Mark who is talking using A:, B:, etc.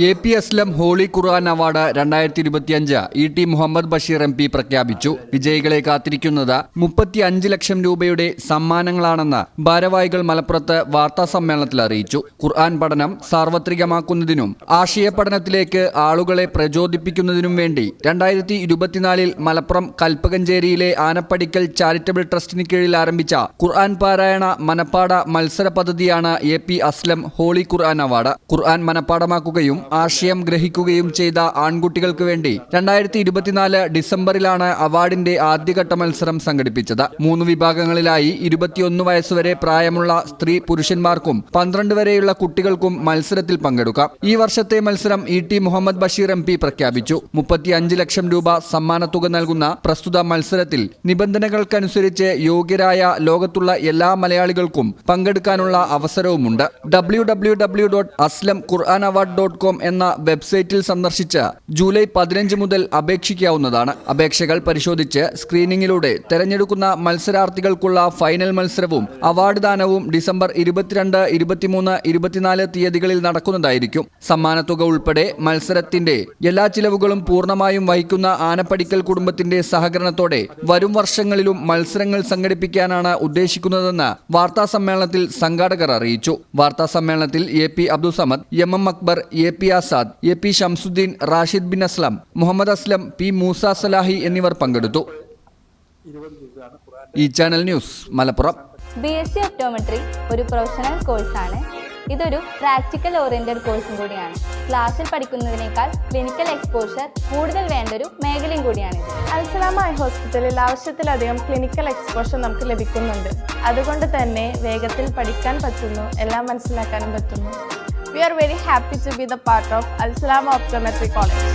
A: AP Aslam holy Quran award 2025 ET Muhammad Basheer MP പ്രഖ്യാപിച്ചു. വിജയികളെ കാത്തിരിക്കുന്നത് 35 ലക്ഷം രൂപയുടെ സമ്മാനങ്ങളാണെന്ന് ഭാരവാഹികൾ മലപ്പുറത്ത് വാർത്താ സമ്മേളനത്തിൽ അറിയിച്ചു. ഖുർആൻ പഠനം സാർവത്രികമാക്കുന്നതിനും ആശയ പഠനത്തിലേക്ക് ആളുകളെ പ്രചോദിപ്പിക്കുന്നതിനും വേണ്ടി 2024 മലപ്പുറം കൽപ്പകഞ്ചേരിയിലെ ആനപ്പടിക്കൽ ചാരിറ്റബിൾ ട്രസ്റ്റിന് കീഴിൽ ആരംഭിച്ച ഖുർആൻ പാരായണ മനപ്പാഠ മത്സര പദ്ധതിയാണ് AP Aslam holy Quran award. ഖുർആൻ മനപ്പാഠമാക്കുകയും ആശയം ഗ്രഹിക്കുകയും ചെയ്ത ആൺകുട്ടികൾക്ക് വേണ്ടി 2024 ഡിസംബറിലാണ് അവാർഡിന്റെ ആദ്യഘട്ട മത്സരം സംഘടിപ്പിച്ചത്. 3 വിഭാഗങ്ങളിലായി 21 വയസ്സുവരെ പ്രായമുള്ള സ്ത്രീ പുരുഷന്മാർക്കും 12 വരെയുള്ള കുട്ടികൾക്കും മത്സരത്തിൽ പങ്കെടുക്കാം. ഈ വർഷത്തെ മത്സരം ET മുഹമ്മദ് ബഷീർ MP പ്രഖ്യാപിച്ചു. 35 ലക്ഷം രൂപ സമ്മാനത്തുക നൽകുന്ന പ്രസ്തുത മത്സരത്തിൽ നിബന്ധനകൾക്കനുസരിച്ച് യോഗ്യരായ ലോകത്തുള്ള എല്ലാ മലയാളികൾക്കും പങ്കെടുക്കാനുള്ള അവസരവുമുണ്ട്. www.aslamquranaward.com എന്ന വെബ്സൈറ്റിൽ സന്ദർശിച്ച് ജൂലൈ 15 മുതൽ അപേക്ഷിക്കാവുന്നതാണ്. അപേക്ഷകൾ പരിശോധിച്ച് സ്ക്രീനിങ്ങിലൂടെ തെരഞ്ഞെടുക്കുന്ന മത്സരാർത്ഥികൾക്കുള്ള ഫൈനൽ മത്സരവും അവാർഡ് ദാനവും ഡിസംബർ 22, 23, 24 തീയതികളിൽ നടക്കുന്നതായിരിക്കും. സമ്മാനത്തുക ഉൾപ്പെടെ മത്സരത്തിന്റെ എല്ലാ ചിലവുകളും പൂർണ്ണമായും വഹിക്കുന്ന ആനപ്പടിക്കൽ കുടുംബത്തിന്റെ സഹകരണത്തോടെ വരും വർഷങ്ങളിലും മത്സരങ്ങൾ സംഘടിപ്പിക്കാനാണ് ഉദ്ദേശിക്കുന്നതെന്ന് വാർത്താ സമ്മേളനത്തിൽ സംഘാടകർ അറിയിച്ചു. വാർത്താ സമ്മേളനത്തിൽ AP Abdul Samad, MM Akbar, AP Azad, AP Shamsuddin, Rashid bin Aslam, Muhammad Aslam, P Moosa Salahi എന്നിവർ പങ്കെടുത്തു. ഈ channel news Malappuram.
B: BSc optometry ഒരു പ്രൊഫഷണൽ കോഴ്സാണ്. ഇതൊരു പ്രാക്ടിക്കൽ ഓറിയന്റഡ് കോഴ്സും കൂടിയാണ്. ക്ലാസ്സിൽ പഠിക്കുന്നതിനേക്കാൾ ക്ലിനിക്കൽ എക്സ്പോഷർ കൂടുതൽ വേണ്ടൊരു മേഖലയും കൂടിയാണിത്.
C: അൽസലാമ ഐ ഹോസ്പിറ്റലിൽ ആവശ്യത്തിലധികം ക്ലിനിക്കൽ എക്സ്പോഷർ നമുക്ക് ലഭിക്കുന്നുണ്ട്. അതുകൊണ്ട് തന്നെ വേഗത്തിൽ പഠിക്കാൻ പറ്റുന്നു, എല്ലാം മനസ്സിലാക്കാനും പറ്റുന്നു. We are very happy to be the part of Al Salama Optometry College.